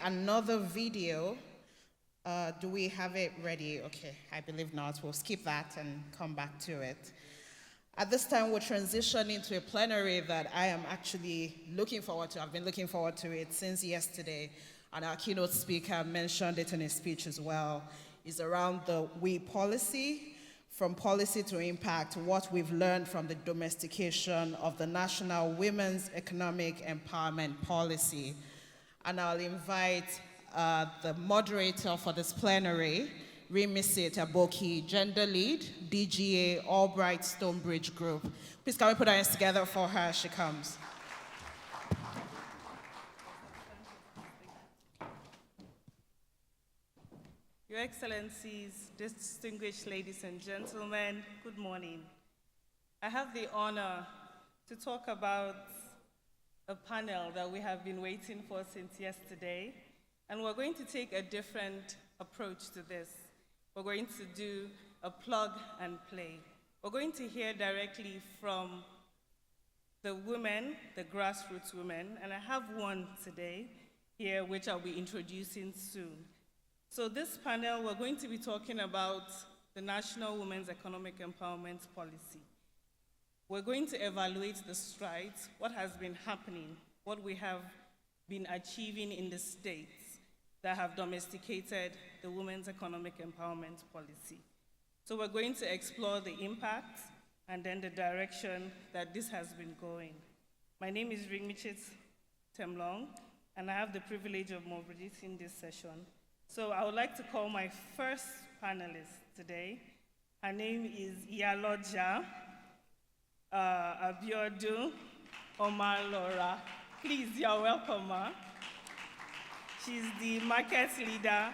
another video. Do we have it ready? Okay, I believe not. We'll skip that and come back to it. At this time, we'll transition into a plenary that I am actually looking forward to. I've been looking forward to it since yesterday, and our keynote speaker mentioned it in his speech as well. It's around the we policy, from policy to impact, what we've learned from the domestication of the National Women's Economic Empowerment Policy. And I'll invite the moderator for this plenary, Rimisit Aboki, Gender Lead, DGA, Albright Stonebridge Group. Please can we put our hands together for her as she comes. Your Excellencies, distinguished ladies and gentlemen, good morning. I have the honor to talk about a panel that we have been waiting for since yesterday, and we're going to take a different approach to this. We're going to do a plug and play. We're going to hear directly from the women, the grassroots women, and I have one today here which I'll be introducing soon. So this panel, we're going to be talking about the National Women's Economic Empowerment Policy. We're going to evaluate the strides, what has been happening, what we have been achieving in the states that have domesticated the Women's Economic Empowerment Policy. So we're going to explore the impact and then the direction that this has been going. My name is Ringmichit Temlong, and I have the privilege of moderating this session. So I would like to call my first panelist today. Her name is Iyaloja Abiodun Omalora. Please, you're welcome, ma. She's the market leader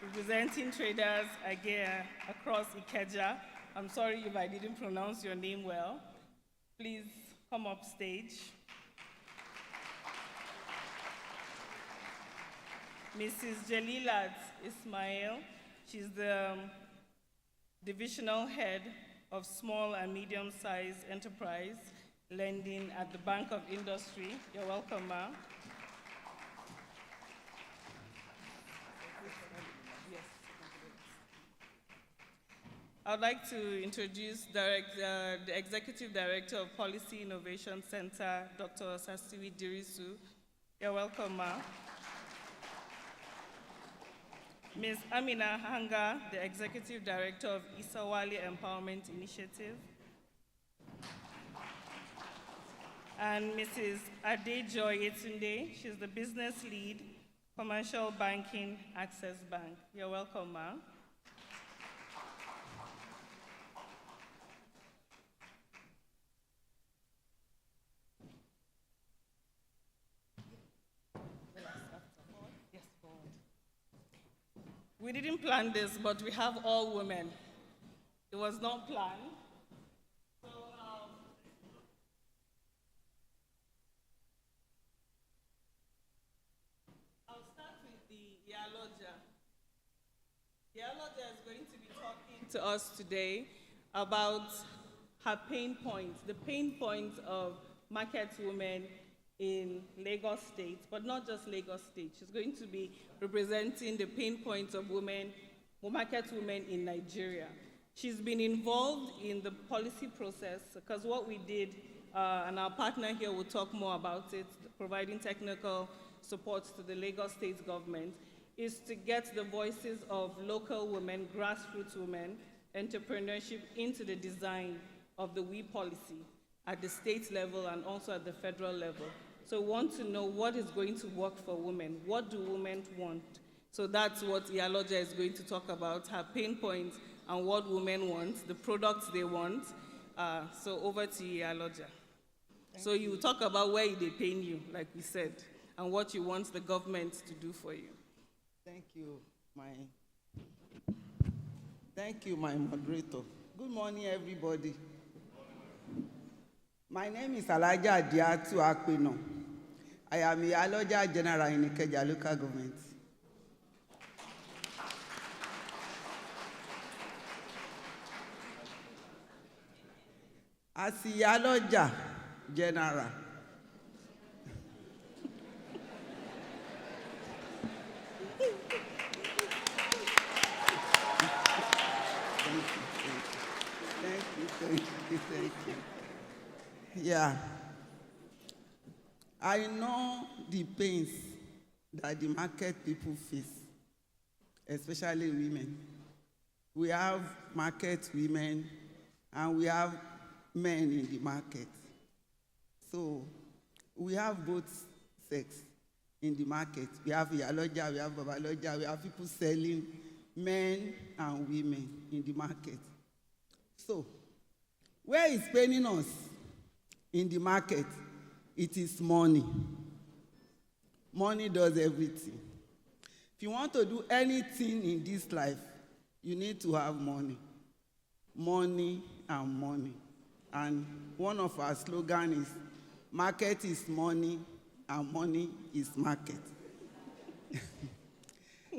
representing traders again across Ikeja. I'm sorry if I didn't pronounce your name well. Please come up stage. Mrs. Jalilat Ismail, she's the divisional head of small and medium-sized enterprise lending at the Bank of Industry. You're welcome, ma'am. I'd like to introduce the Executive Director of Policy Innovation Center, Dr. Sasiwi Dirisu. You're welcome, ma'am. Ms. Amina Hanga, the Executive Director of Isawali Empowerment Initiative. And Mrs. Adejoy Yetunde, she's the Business Lead, Commercial Banking, Access Bank. You're welcome, ma'am. We didn't plan this, but we have all women. It was not planned. So, I'll start with the Iyaloja. Iyaloja is going to be talking to us today about her pain points, the pain points of market women in Lagos State, but not just Lagos State. She's going to be representing the pain points of women, market women in Nigeria. She's been involved in the policy process because what we did, and our partner here will talk more about it, providing technical support to the Lagos State government, is to get the voices of local women, grassroots women, entrepreneurship into the design of the WE policy at the state level and also at the federal level. So we want to know what is going to work for women. What do women want? So that's what Iyaloja is going to talk about, her pain points and what women want, the products they want. So over to you, Iyaloja. So you talk about where they pain you, like we said, and what you want the government to do for you. Thank you, my moderator. Good morning, everybody. My name is Alaja Diatu Akpino. I am Iyaloja General in Ikeja local government. As Iyaloja General, Yeah. I know the pains that the market people face, especially women. We have market women and we have men in the market. So we have both sex in the market. We have Iyaloja, we have Babaloja, we have people selling, men and women in the market. So, where is paining us in the market? It is money. Money does everything. If you want to do anything in this life, you need to have money. Money and money. And one of our slogans is, market is money and money is market.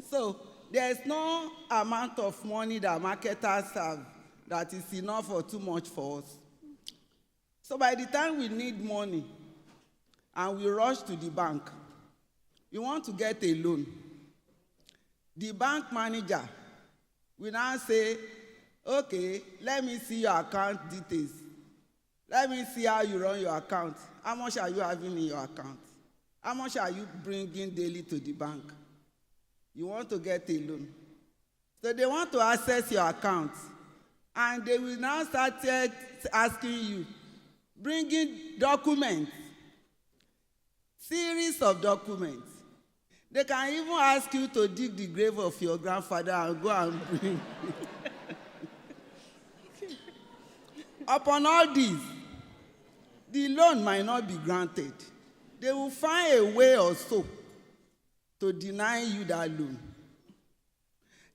So, there's no amount of money that marketers have that is enough or too much for us. So by the time we need money and we rush to the bank, you want to get a loan. The bank manager will now say, okay, let me see your account details. Let me see how you run your account. How much are you having in your account? How much are you bringing daily to the bank? You want to get a loan. So they want to access your account. And they will now start asking you, bringing documents, series of documents. They can even ask you to dig the grave of your grandfather and go and bring. Upon all this, the loan might not be granted. They will find a way or so to deny you that loan.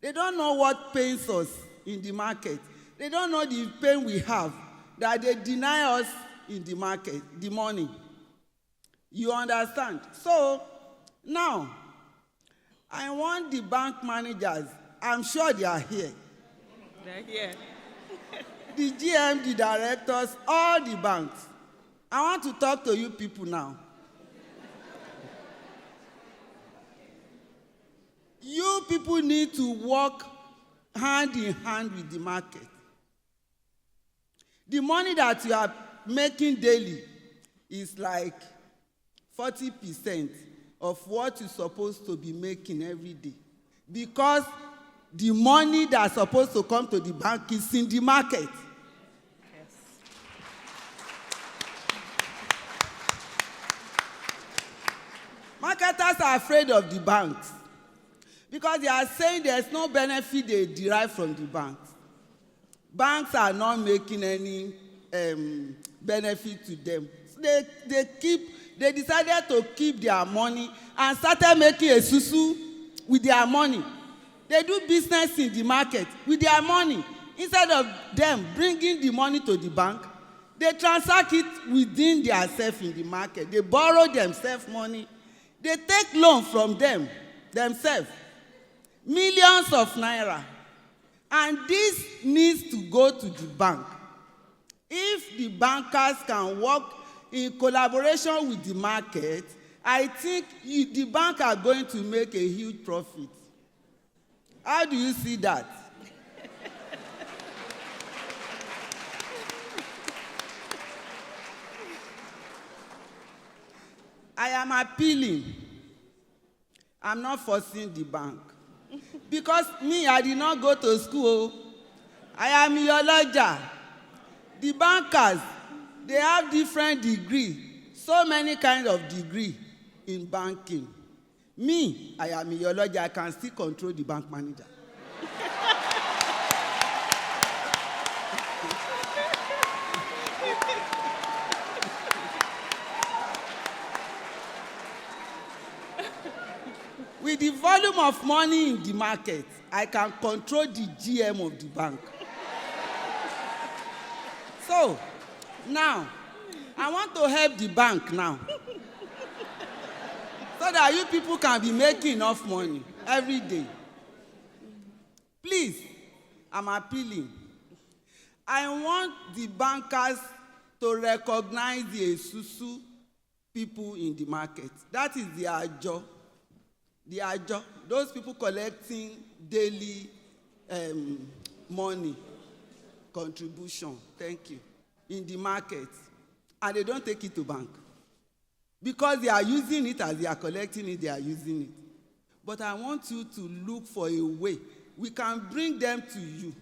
They don't know what pains us in the market. They don't know the pain we have that they deny us in the market, the money. You understand? So, now, I want the bank managers, I'm sure they are here. They're here. The GM, the directors, all the banks. I want to talk to you people now. You people need to work hand in hand with the market. The money that you are making daily is like 40% of what you're supposed to be making every day. Because the money that's supposed to come to the bank is in the market. Yes. Marketers are afraid of the banks because they are saying there's no benefit they derive from the banks. Banks are not making any benefit to them. So they decided to keep their money and started making a susu with their money. They do business in the market with their money. Instead of them bringing the money to the bank, they transact it within themselves in the market. They borrow themselves money. They take loan from themselves, millions of naira. And this needs to go to the bank. If the bankers can work in collaboration with the market, I think the bank are going to make a huge profit. How do you see that? I am appealing. I'm not forcing the bank. Because me, I did not go to school. I am Iyaloja. The bankers, they have different degrees. So many kinds of degree in banking. Me, I am Iyaloja. I can still control the bank manager. With the volume of money in the market, I can control the GM of the bank. So, now, I want to help the bank now. So that you people can be making enough money every day. Please, I'm appealing. I want the bankers to recognize the Esusu people in the market. That is their job. Those people collecting daily money contribution. Thank you. in the market, and they don't take it to bank. Because they are using it as they are collecting it, they are using it. But I want you to look for a way. We can bring them to you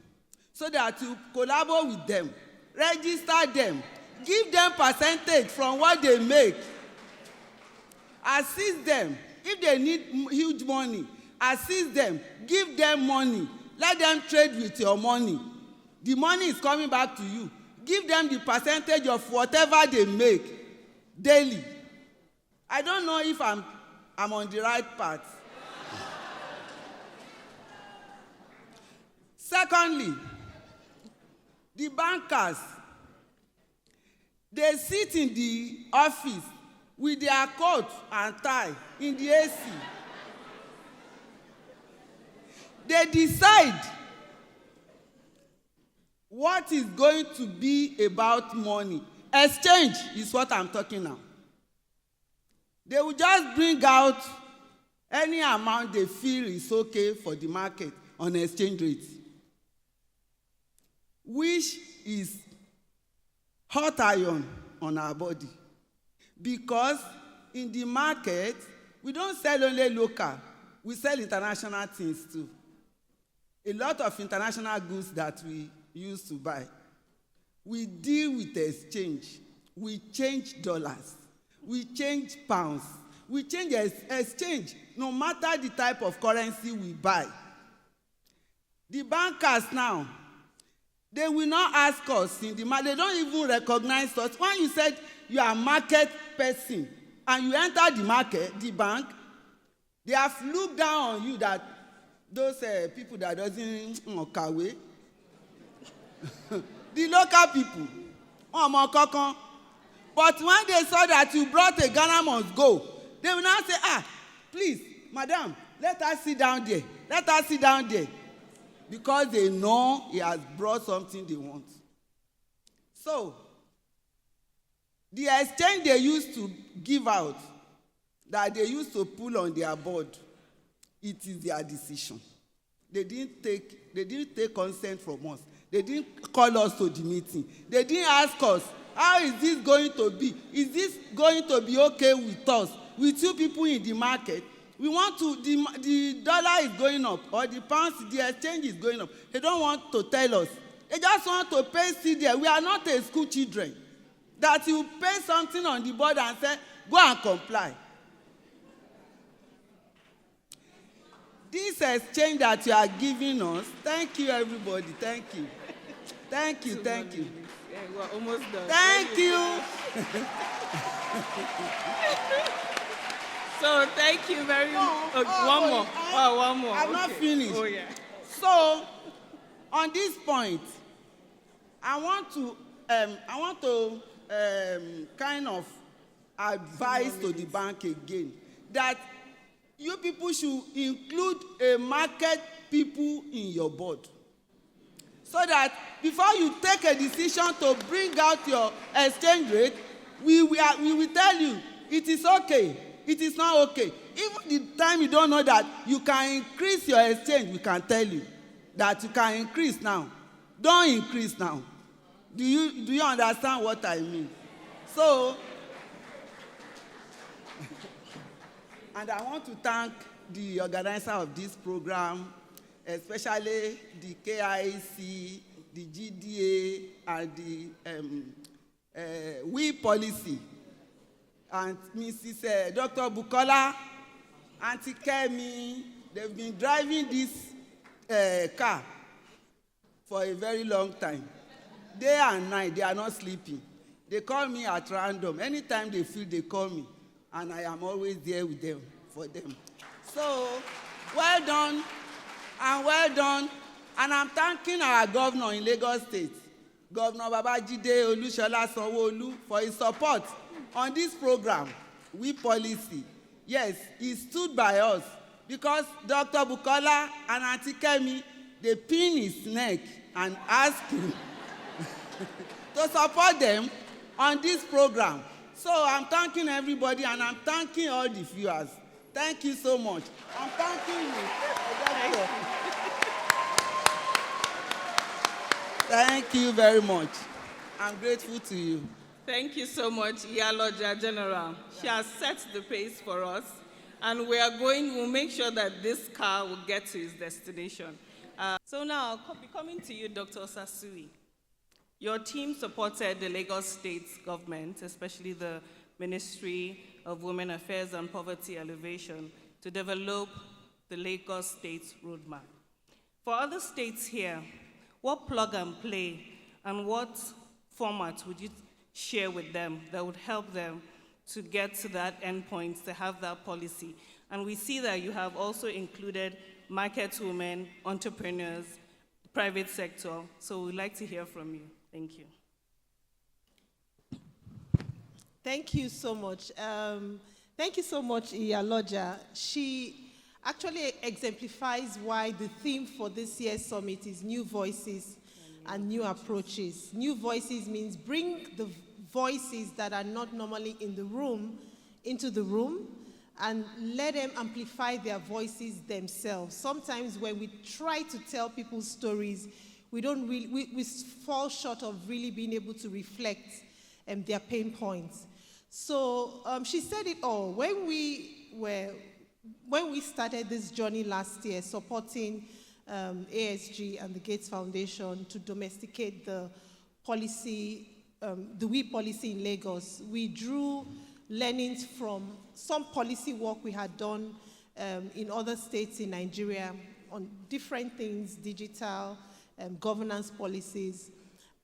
so that you collaborate with them, register them, give them percentage from what they make, assist them. If they need huge money, assist them, give them money, let them trade with your money. The money is coming back to you. Give them the percentage of whatever they make daily. I don't know if I'm on the right path. Secondly, the bankers, they sit in the office with their coat and tie in the AC. They decide what is going to be about money. Exchange is what I'm talking now. They will just bring out any amount they feel is okay for the market on exchange rates, which is hot iron on our body. Because in the market, we don't sell only local, we sell international things too. A lot of international goods that we used to buy. We deal with exchange. We change dollars. We change pounds. We change exchange, no matter the type of currency we buy. The bankers now, they will not ask us in the market. They don't even recognize us. When you said you are a market person and you enter the market, the bank, they have looked down on you that those people that doesn't kawe, the local people, but when they saw that you brought a Ghana must go, they will now say, please, madam, let us sit down there. Let us sit down there. Because they know he has brought something they want. So, the exchange they used to give out, that they used to pull on their board, it is their decision. They didn't take consent from us. They didn't call us to the meeting. They didn't ask us, how is this going to be? Is this going to be okay with us, with you people in the market? We want to, the dollar is going up, or the pounds, the exchange is going up. They don't want to tell us. They just want to pay CDA. We are not a school children that you pay something on the board and say, go and comply. This exchange that you are giving us, thank you everybody, thank you. Thank you, thank you. Yeah, we're almost done. Thank you. So thank you very much. One more. I'm not finished. Oh yeah. So, on this point, I want to kind of advise to the bank again that you people should include a market people in your board, so that before you take a decision to bring out your exchange rate, we will tell you it is okay, it is not okay. Even the time you don't know that you can increase your exchange, we can tell you that you can increase now. Don't increase now. Do you understand what I mean? So, and I want to thank the organizer of this program, especially the KIC, the GDA, and the We Policy, and Mrs. Dr. Bukola, Auntie Kemi. They've been driving this car for a very long time. Day and night, they are not sleeping. They call me at random. Anytime they feel, they call me. And I am always there with them, for them. So, well done, and well done. And I'm thanking our governor in Lagos State, Governor Babajide Olushola Sanwo-Olu, for his support on this program, We Policy. Yes, he stood by us because Dr. Bukola and Auntie Kemi, they pin his neck and asked him to support them on this program. So I'm thanking everybody, and I'm thanking all the viewers. Thank you so much. I'm thanking you. Thank you very much. I'm grateful to you. Thank you so much, Iyaloja General. She has set the pace for us, and we'll make sure that this car will get to its destination. So now, I'll be coming to you, Dr. Sasui. Your team supported the Lagos State government, especially the Ministry of Women Affairs and Poverty Alleviation, to develop the Lagos State Roadmap. For other states here, what plug and play and what format would you share with them that would help them to get to that endpoint, to have that policy? And we see that you have also included market women, entrepreneurs, private sector. So we'd like to hear from you. Thank you. Thank you so much. Thank you so much, Iyaloja. She actually exemplifies why the theme for this year's summit is new voices and new approaches. New voices means bring the voices that are not normally in the room into the room and let them amplify their voices themselves. Sometimes when we try to tell people's stories, we fall short of really being able to reflect their pain points. So she said it all. When we started this journey last year, supporting ASG and the Gates Foundation to domesticate the policy, the WE policy in Lagos, we drew learnings from some policy work we had done in other states in Nigeria on different things, digital, governance policies,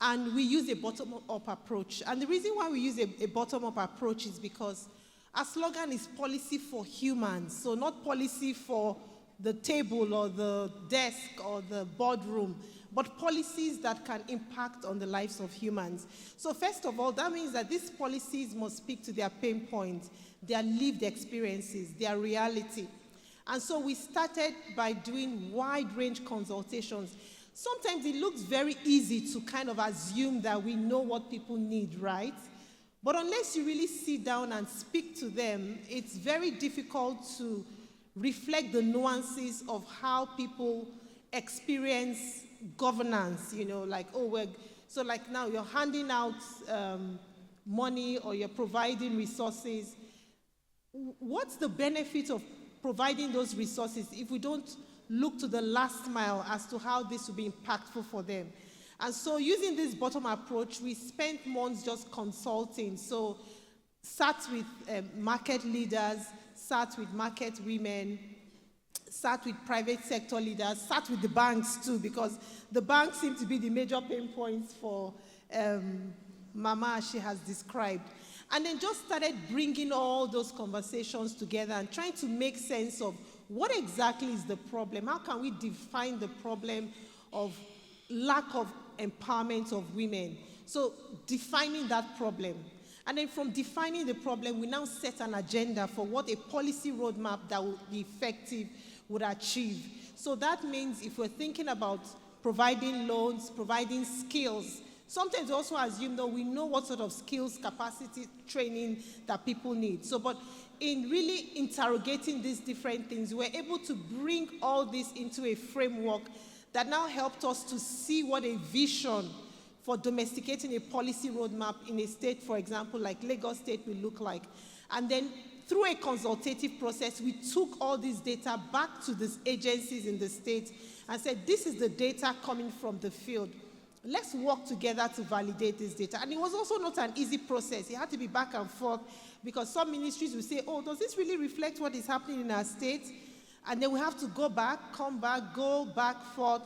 and we use a bottom-up approach. And the reason why we use a bottom-up approach is because our slogan is policy for humans, so not policy for the table or the desk or the boardroom, but policies that can impact on the lives of humans. So first of all, that means that these policies must speak to their pain points, their lived experiences, their reality. And so we started by doing wide-range consultations. Sometimes it looks very easy to kind of assume that we know what people need, right? But unless you really sit down and speak to them, it's very difficult to reflect the nuances of how people experience governance, like, so like now you're handing out money or you're providing resources. What's the benefit of providing those resources if we don't look to the last mile as to how this will be impactful for them? And so using this bottom approach, we spent months just consulting. So sat with market leaders, sat with market women, sat with private sector leaders, sat with the banks too, because the banks seem to be the major pain points for Mama, as she has described. And then just started bringing all those conversations together and trying to make sense of what exactly is the problem. How can we define the problem of lack of empowerment of women? So defining that problem. And then from defining the problem, we now set an agenda for what a policy roadmap that would be effective would achieve. So that means if we're thinking about providing loans, providing skills, sometimes we also assume that we know what sort of skills, capacity, training that people need. So, but in really interrogating these different things, we're able to bring all this into a framework that now helped us to see what a vision for domesticating a policy roadmap in a state, for example, like Lagos State will look like. And then through a consultative process, we took all this data back to these agencies in the state and said, this is the data coming from the field. Let's work together to validate this data. And it was also not an easy process. It had to be back and forth because some ministries will say, does this really reflect what is happening in our state? And then we have to go back, come back, go back, forth,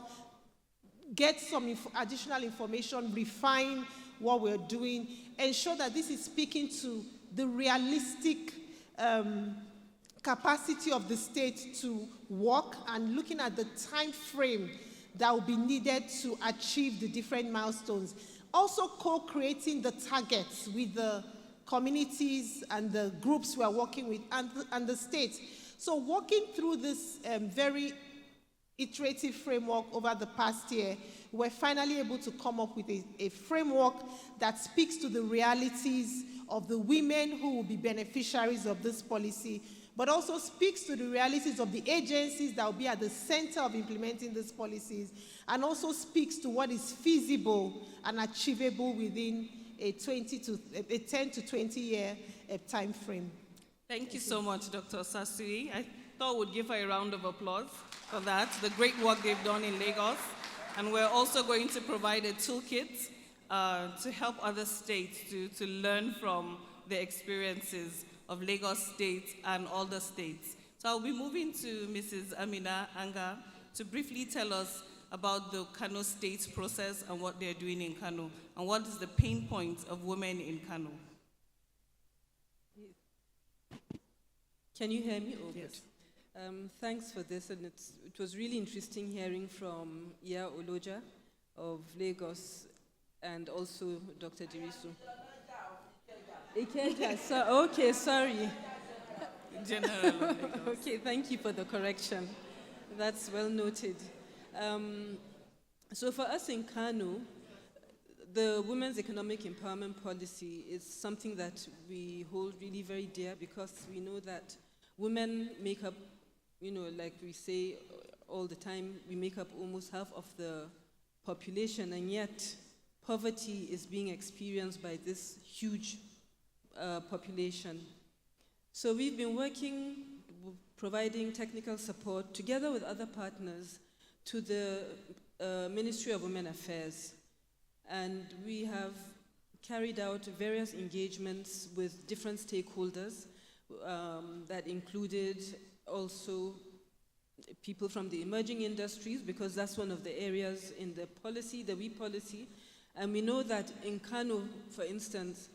get some additional information, refine what we're doing, ensure that this is speaking to the realistic capacity of the state to work and looking at the time frame that will be needed to achieve the different milestones. Also co-creating the targets with the communities and the groups we are working with and the state. So working through this very iterative framework over the past year, we're finally able to come up with a framework that speaks to the realities of the women who will be beneficiaries of this policy, but also speaks to the realities of the agencies that will be at the center of implementing these policies, and also speaks to what is feasible and achievable within a 10 to 20 year time frame. Thank you so much, Dr. Sasui. I thought we'd give her a round of applause for that, the great work they've done in Lagos. And we're also going to provide a toolkit to help other states to learn from the experiences of Lagos State and all the states. So I'll be moving to Mrs. Amina Anga to briefly tell us about the Kano State process and what they're doing in Kano, and what is the pain points of women in Kano. Can you hear me? Oh, Yes. Thanks for this, and it was really interesting hearing from Iya Oloja of Lagos and also Dr. Dirisu. Ikeja, okay, sorry. General of Lagos. Okay, thank you for the correction. That's well noted. So for us in Kano, the Women's Economic Empowerment Policy is something that we hold really very dear, because we know that women make up, like we say all the time, we make up almost half of the population, and yet poverty is being experienced by this huge population. So we've been working, providing technical support together with other partners to the Ministry of Women Affairs. And we have carried out various engagements with different stakeholders that included also people from the emerging industries, because that's one of the areas in the policy, the WE policy. And we know that in Kano, for instance,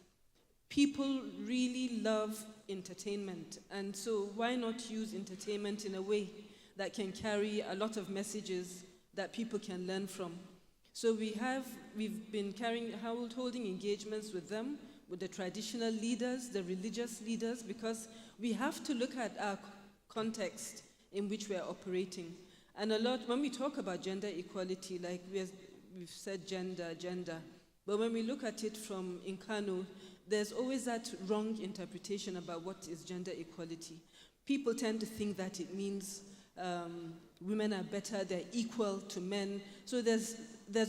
people really love entertainment. And so why not use entertainment in a way that can carry a lot of messages that people can learn from? So we've been holding engagements with them, with the traditional leaders, the religious leaders, because we have to look at our context in which we are operating. And a lot, when we talk about gender equality, like we've said gender, but when we look at it from in Kano, there's always that wrong interpretation about what is gender equality. People tend to think that it means women are better, they're equal to men. So there's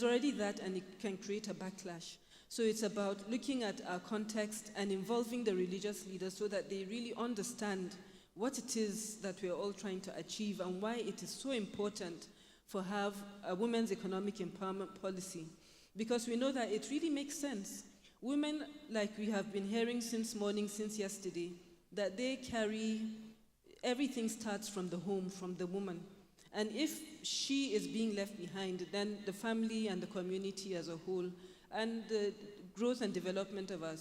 already that, and it can create a backlash. So it's about looking at our context and involving the religious leaders so that they really understand what it is that we're all trying to achieve and why it is so important to have a women's economic empowerment policy. Because we know that it really makes sense. Women, like we have been hearing since morning, since yesterday, that they carry, everything starts from the home, from the woman. And if she is being left behind, then the family and the community as a whole, and the growth and development of our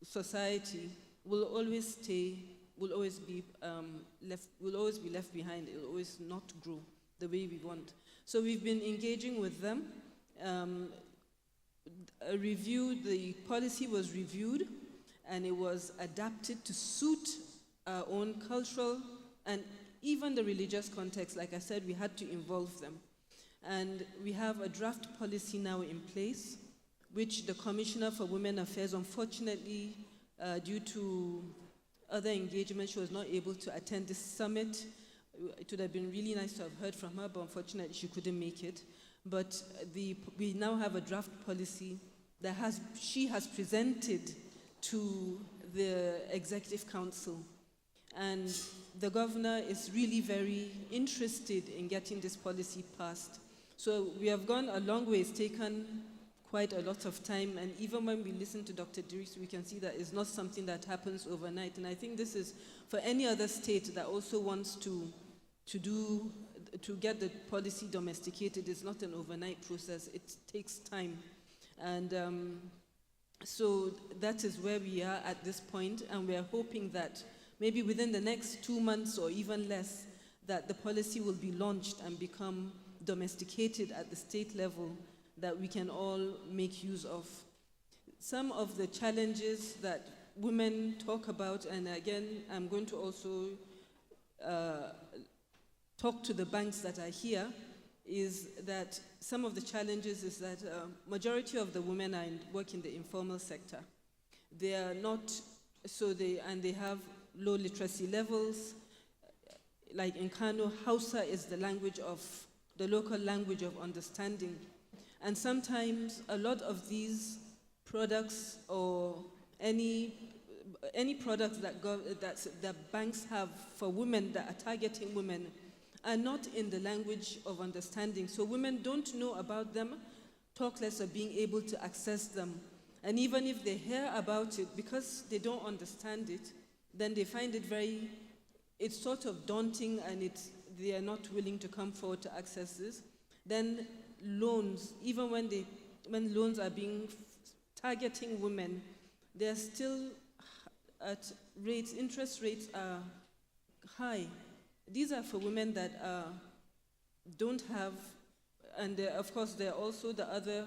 society will always be left behind. It will always not grow the way we want. So we've been engaging with them. The policy was reviewed, and it was adapted to suit our own cultural and even the religious context. Like I said, we had to involve them. And we have a draft policy now in place, which the Commissioner for Women Affairs, unfortunately, due to other engagements, she was not able to attend this summit. It would have been really nice to have heard from her, but unfortunately she couldn't make it. But we now have a draft policy that she has presented to the Executive Council. And the governor is really very interested in getting this policy passed. So we have gone a long way. It's taken quite a lot of time. And even when we listen to Dr. Diris, we can see that it's not something that happens overnight. And I think this is for any other state that also wants to get the policy domesticated. It's not an overnight process. It takes time. And so that is where we are at this point. And we are hoping that maybe within the next 2 months or even less, that the policy will be launched and become domesticated at the state level that we can all make use of. Some of the challenges that women talk about, and again, I'm going to also talk to the banks that are here, is that some of the challenges is that majority of the women work in the informal sector. They are not, they have low literacy levels. Like in Kano, Hausa is the local language of understanding. And sometimes a lot of these products or any products that banks have for women that are targeting women are not in the language of understanding. So women don't know about them, talk less of being able to access them. And even if they hear about it, because they don't understand it, then they find it's sort of daunting, and they are not willing to come forward to access this. Then loans, even when loans are being targeting women, they're still at interest rates are high. These are for women that don't have, and of course there are also the other,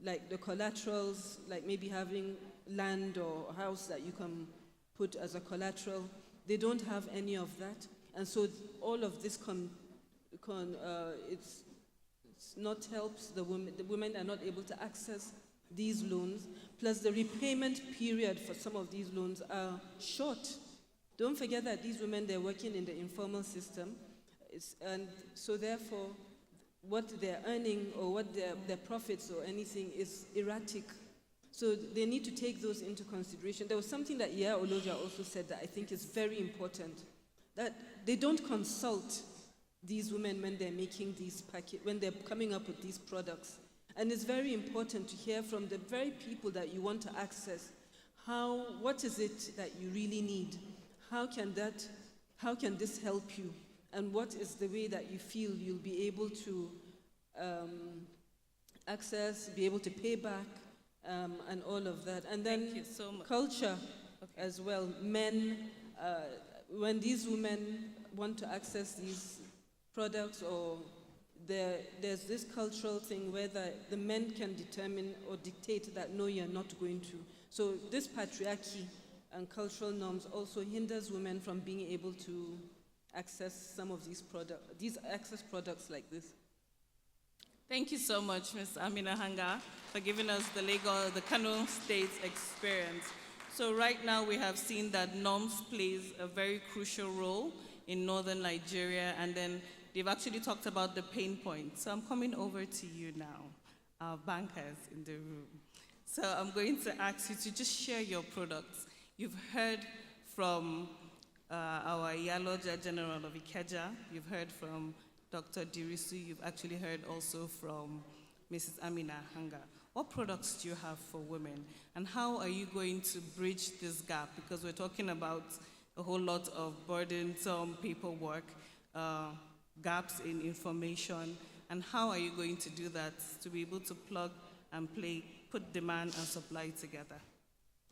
like the collaterals, like maybe having land or a house that you can put as a collateral. They don't have any of that, and so all of this it's not helps the women. The women are not able to access these loans. Plus, the repayment period for some of these loans are short. Don't forget that these women, they're working in the informal system, and so therefore, what they're earning or what their profits or anything is erratic. So they need to take those into consideration. There was something that Iya Oloja also said that I think is very important, that they don't consult these women when they're making these when they're coming up with these products. And it's very important to hear from the very people that you want to access, what is it that you really need? How can this help you? And what is the way that you feel you'll be able to access, be able to pay back, and all of that. And then Thank you so much. culture as well. Men, when these women want to access these products, or there's this cultural thing where the men can determine or dictate that no, you're not going to. So this patriarchy and cultural norms also hinders women from being able to access some of these products like this. Thank you so much, Ms. Amina Hanga, for giving us the Kano State experience. So right now we have seen that norms plays a very crucial role in northern Nigeria, and then they've actually talked about the pain points. So I'm coming over to you now, our bankers in the room. So I'm going to ask you to just share your products. You've heard from our Iyaloja General of Ikeja. You've heard from Dr. Dirisu. You've actually heard also from Mrs. Amina Hanga. What products do you have for women? And how are you going to bridge this gap? Because we're talking about a whole lot of burdensome paperwork, gaps in information. And how are you going to do that to be able to plug and play, put demand and supply together?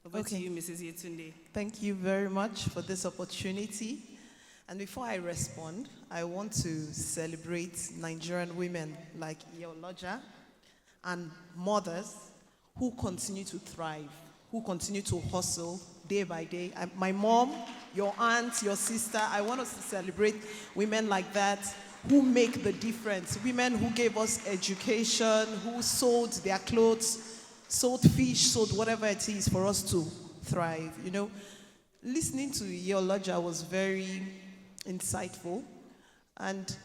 Over to you, Mrs. Yetunde. Thank you very much for this opportunity. And before I respond, I want to celebrate Nigerian women like Iyaloja and mothers who continue to thrive, who continue to hustle day by day. My mom, your aunt, your sister, I want us to celebrate women like that who make the difference. Women who gave us education, who sold their clothes, sold fish, sold whatever it is for us to thrive. You know, listening to Iyaloja was very insightful. And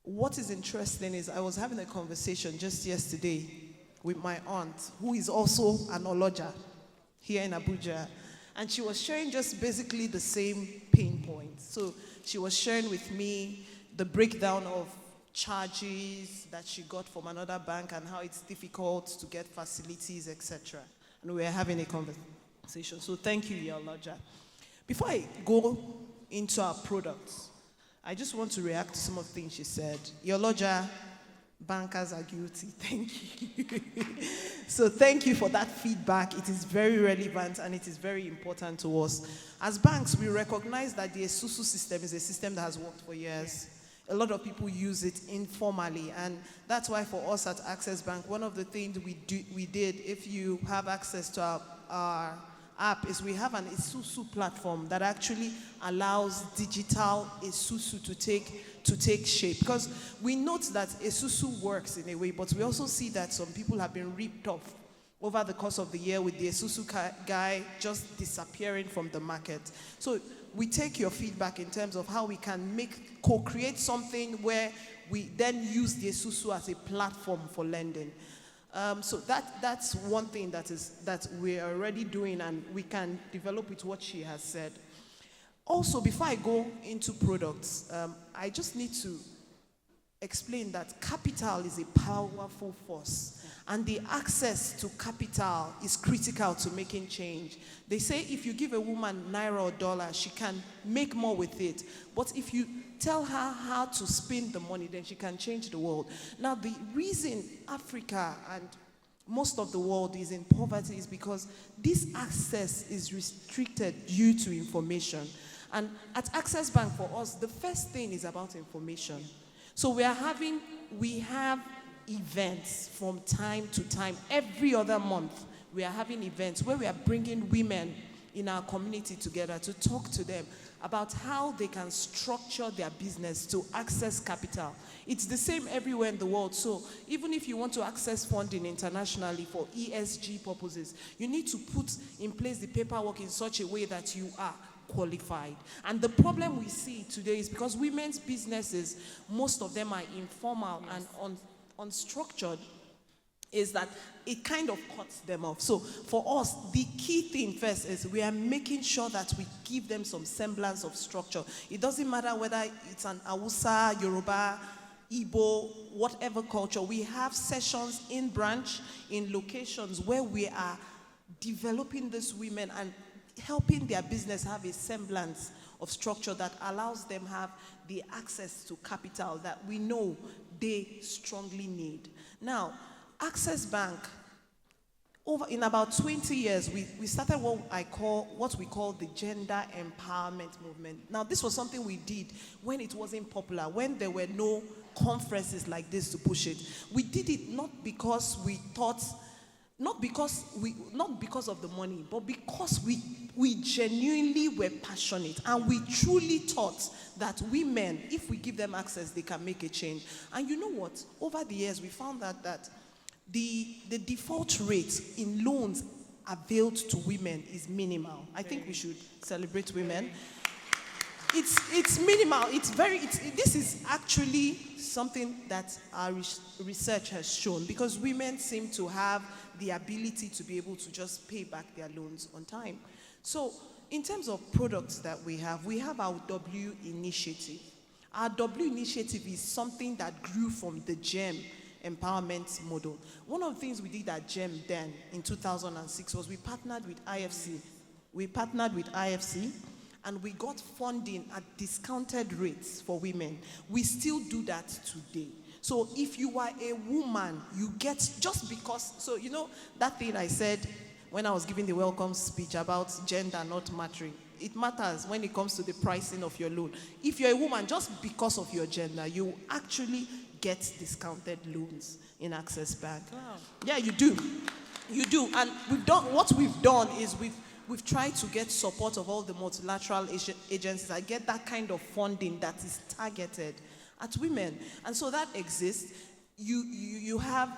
what is interesting is I was having a conversation just yesterday with my aunt, who is also an Oloja here in Abuja. And she was sharing just basically the same pain points. So she was sharing with me the breakdown of charges that she got from another bank and how it's difficult to get facilities, etc. And we were having a conversation. So thank you, Iyaloja. Before I go into our products, I just want to react to some of the things she said. Iyaloja, bankers are guilty. Thank you. So thank you for that feedback. It is very relevant and it is very important to us. As banks, we recognize that the Esusu system is a system that has worked for years. A lot of people use it informally, and that's why for us at Access Bank, one of the things we did, if you have access to our app, is we have an Esusu platform that actually allows digital Esusu to take shape. Because we note that Esusu works in a way, but we also see that some people have been ripped off over the course of the year with the Esusu guy just disappearing from the market. So we take your feedback in terms of how we can co-create something where we then use the Esusu as a platform for lending. So that's one thing that we're already doing, and we can develop with what she has said. Also, before I go into products, I just need to explain that capital is a powerful force, and the access to capital is critical to making change. They say if you give a woman naira or dollar, she can make more with it. But if you tell her how to spend the money, then she can change the world. Now, the reason Africa and most of the world is in poverty is because this access is restricted due to information. And at Access Bank, for us, the first thing is about information. So we have events from time to time. Every other month, we are having events where we are bringing women in our community together to talk to them about how they can structure their business to access capital. It's the same everywhere in the world. So even if you want to access funding internationally for ESG purposes, you need to put in place the paperwork in such a way that you are qualified. And the problem we see today is because women's businesses, most of them are informal and unstructured, is that it kind of cuts them off. So for us, the key thing first is we are making sure that we give them some semblance of structure. It doesn't matter whether it's an Hausa, Yoruba, Igbo, whatever culture. We have sessions in branch, in locations where we are developing these women and helping their business have a semblance of structure that allows them have the access to capital that we know they strongly need. Now, Access Bank, in about 20 years, we started what we call the gender empowerment movement. Now, this was something we did when it wasn't popular, when there were no conferences like this to push it. We did it not because we thought, not because of the money, but because we genuinely were passionate, and we truly thought that women, if we give them access, they can make a change. And you know what? Over the years, we found that the default rate in loans availed to women is minimal. I think we should celebrate women. It's minimal. This is actually something that our research has shown, because women seem to have the ability to be able to just pay back their loans on time. So in terms of products that we have our W initiative. Our W initiative is something that grew from the GEM empowerment model. One of the things we did at GEM then in 2006 was we partnered with IFC. And we got funding at discounted rates for women. We still do that today. So if you are a woman, you get, just because, so you know that thing I said when I was giving the welcome speech about gender not mattering. It matters when it comes to the pricing of your loan. If you're a woman, just because of your gender, you actually get discounted loans in Access Bank. Wow. Yeah, you do. You do. And what we've done is we've tried to get support of all the multilateral agencies. I get that kind of funding that is targeted at women. And so that exists. You have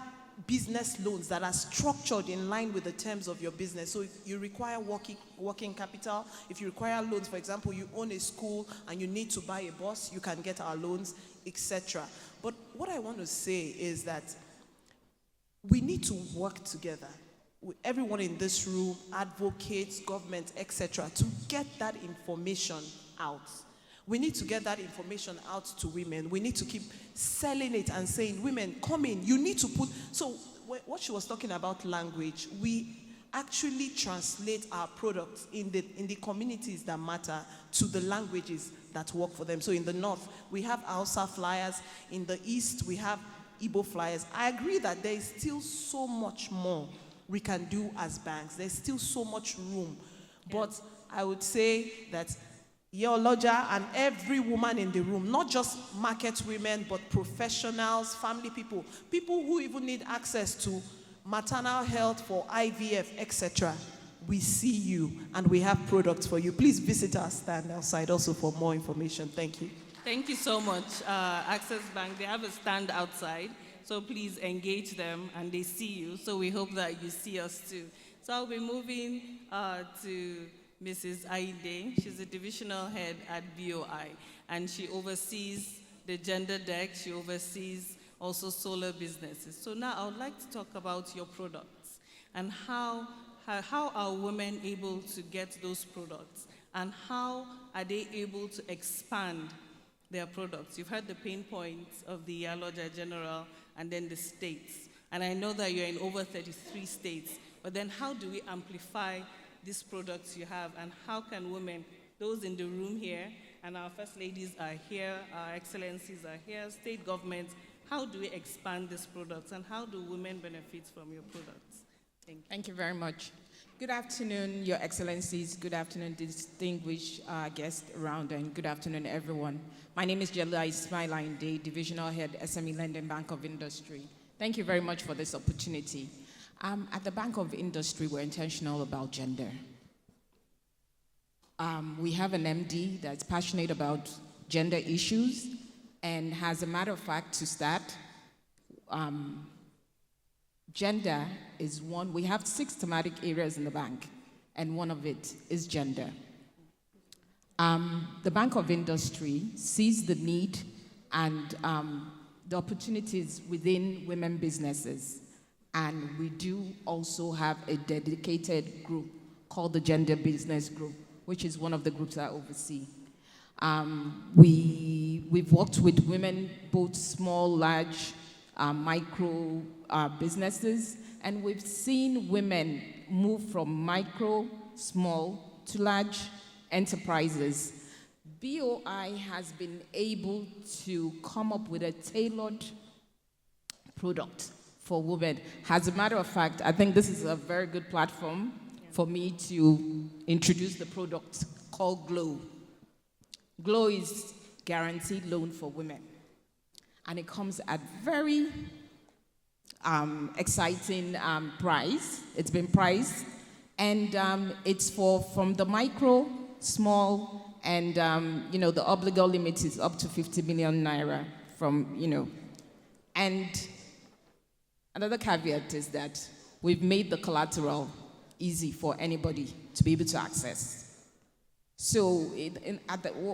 business loans that are structured in line with the terms of your business. So if you require working capital, if you require loans, for example, you own a school and you need to buy a bus, you can get our loans, etc. But what I want to say is that we need to work together, with everyone in this room, advocates, government, etc., to get that information out. We need to get that information out to women. We need to keep selling it and saying, women, come in. You need to put, so what she was talking about language, we actually translate our products in the communities that matter to the languages that work for them. So in the north, we have Hausa flyers. In the east, we have Igbo flyers. I agree that there is still so much more we can do as banks. There's still so much room. But I would say that your lodger and every woman in the room, not just market women, but professionals, family people who even need access to maternal health for IVF, etc. We see you and we have products for you. Please visit our stand outside also for more information. Thank you. Thank you so much, Access Bank. They have a stand outside, so please engage them and they see you. So we hope that you see us too. So I'll be moving to Mrs. Aide. She's a divisional head at BOI, and she oversees the gender deck. She oversees also solar businesses. So now I would like to talk about your products and how are women able to get those products, and how are they able to expand their products. You've heard the pain points of the Iyaloja General and then the states. And I know that you're in over 33 states, but then how do we amplify these products you have, and how can women, those in the room here, and our first ladies are here, our excellencies are here, state governments, how do we expand these products, and how do women benefit from your products? Thank you. Thank you very much. Good afternoon, Your Excellencies. Good afternoon, distinguished guests around, and good afternoon, everyone. My name is Jella Ismail Ainde, Divisional Head, SME Lending Bank of Industry. Thank you very much for this opportunity. At the Bank of Industry, we're intentional about gender. We have an MD that's passionate about gender issues, and as a matter of fact, to start, gender is one. We have 6 thematic areas in the bank, and one of it is gender. The Bank of Industry sees the need and the opportunities within women businesses, and we do also have a dedicated group called the Gender Business Group, which is one of the groups I oversee. We've worked with women, both small, large, micro businesses, and we've seen women move from micro, small, to large enterprises. BOI has been able to come up with a tailored product for women. As a matter of fact, I think this is a very good platform for me to introduce the product called Glow. Glow is guaranteed loan for women, and it comes at very exciting price. It's been priced, and it's from the micro, small, and the obligor limit is up to 50 million naira and another caveat is that we've made the collateral easy for anybody to be able to access. So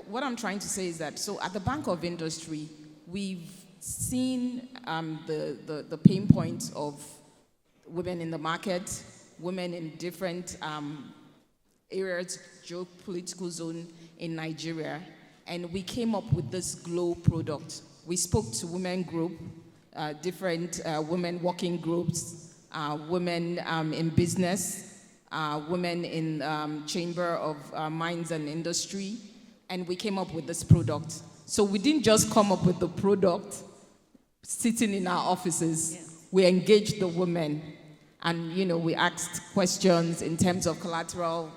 what I'm trying to say is that, so at the Bank of Industry, we've seen the pain points of women in the market, women in different areas, geopolitical zone in Nigeria, and we came up with this Glow product. We spoke to women group, different women working groups, women in business, women in Chamber of Mines and Industry, and we came up with this product. So we didn't just come up with the product sitting in our offices. Yes. We engaged the women, and we asked questions in terms of collateral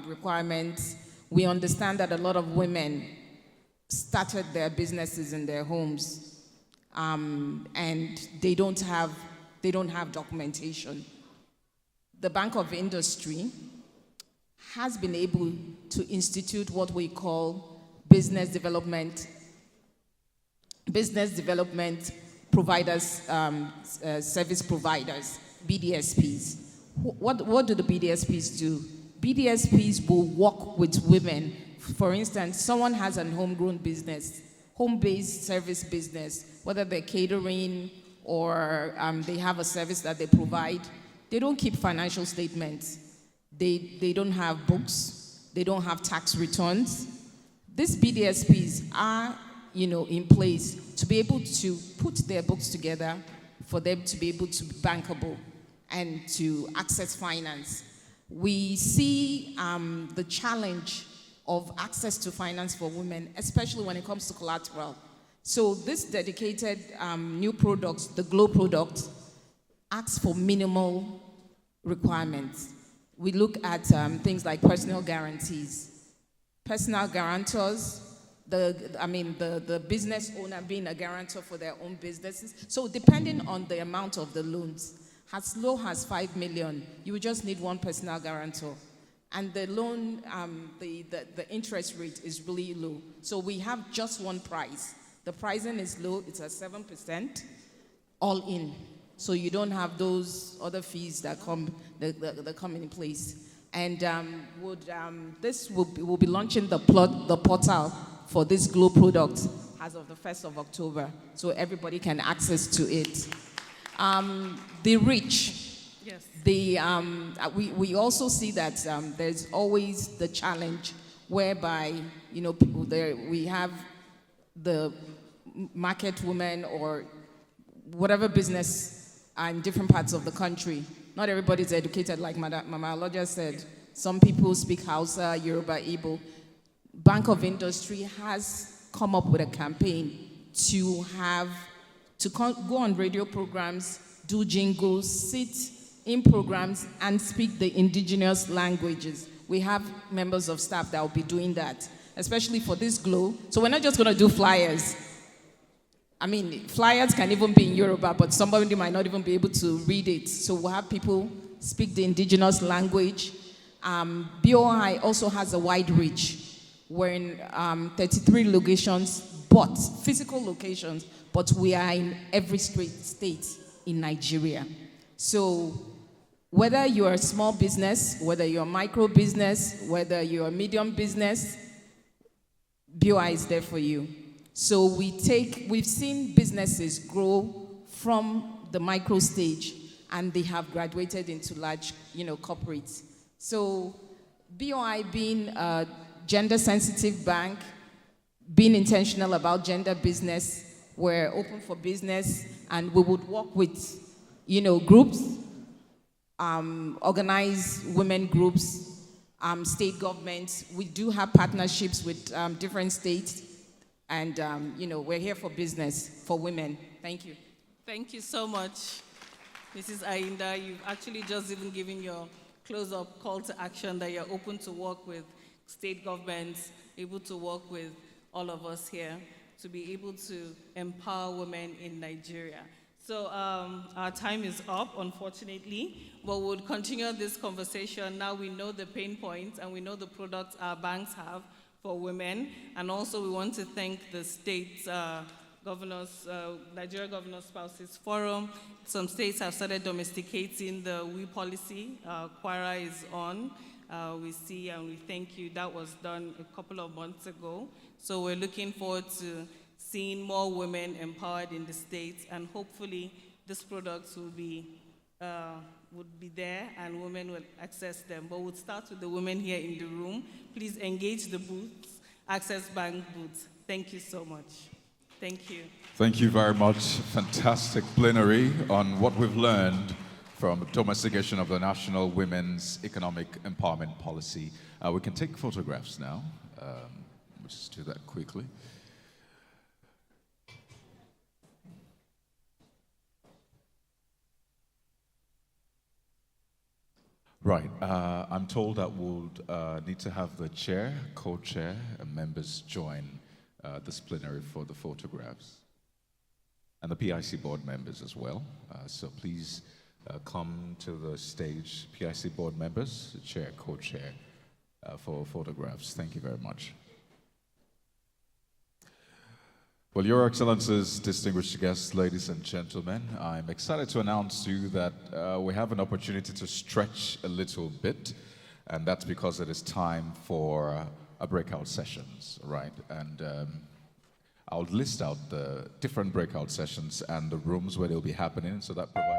requirements. We understand that a lot of women started their businesses in their homes, and they don't have documentation. The Bank of Industry has been able to institute what we call business development providers, service providers, BDSPs. What do the BDSPs do? BDSPs will work with women. For instance, someone has an homegrown business, home-based service business, whether they're catering or they have a service that they provide. They don't keep financial statements. They don't have books. They don't have tax returns. These BDSPs are, in place to be able to put their books together for them to be able to be bankable and to access finance. We see the challenge of access to finance for women, especially when it comes to collateral. So this dedicated new product, the Glow product, asks for minimal requirements. We look at things like personal guarantees, personal guarantors, the business owner being a guarantor for their own businesses. So depending on the amount of the loans, as low as 5 million, you would just need one personal guarantor. And the loan, the interest rate is really low. So we have just one price. The pricing is low, it's at 7%, all in. So you don't have those other fees that come in place. And we'll be launching the portal for this Glow product as of the 1st of October, so everybody can access to it. The reach. Yes. We also see that there's always the challenge whereby, we have the market women or whatever business are in different parts of the country. Not everybody's educated, like Mama Aloja said. Some people speak Hausa, Yoruba, Igbo. Bank of Industry has come up with a campaign to go on radio programs, do jingles, sit in programs, and speak the indigenous languages. We have members of staff that will be doing that, especially for this Glow. So we're not just going to do flyers. I mean, flyers can even be in Yoruba, but somebody might not even be able to read it. So we'll have people speak the indigenous language. BOI also has a wide reach. We're in 33 locations, but physical locations, but we are in every state in Nigeria. So whether you're a small business, whether you're a micro business, whether you're a medium business, BOI is there for you. So we've seen businesses grow from the micro stage, and they have graduated into large, corporates. So BOI being a gender-sensitive bank, being intentional about gender business, we're open for business, and we would work with, groups, organize women groups, state governments. We do have partnerships with different states, and we're here for business, for women. Thank you. Thank you so much, Mrs. Ainda. You've actually just even given your close-up call to action that you're open to work with state governments, able to work with all of us here to be able to empower women in Nigeria. So our time is up, unfortunately, but we'll continue this conversation. Now we know the pain points and we know the products our banks have for women. And also we want to thank the state governors, Nigeria Governor Spouses Forum. Some states have started domesticating the WE policy. Kwara is on. We see and we thank you. That was done a couple of months ago. So we're looking forward to seeing more women empowered in the states, and hopefully these products would be there and women will access them. But we'll start with the women here in the room. Please engage the booths, Access Bank booths. Thank you so much. Thank you. Thank you very much. Fantastic plenary on what we've learned from domestication of the National Women's Economic Empowerment Policy. We can take photographs now. We'll just do that quickly. Right, I'm told that we'll need to have the chair, co-chair, and members join this plenary for the photographs. And the PIC board members as well. So please come to the stage, PIC board members, chair, co-chair, for photographs. Thank you very much. Well, Your Excellencies, distinguished guests, ladies and gentlemen, I'm excited to announce to you that we have an opportunity to stretch a little bit, and that's because it is time for a breakout sessions, right? And I'll list out the different breakout sessions and the rooms where they'll be happening, so that provides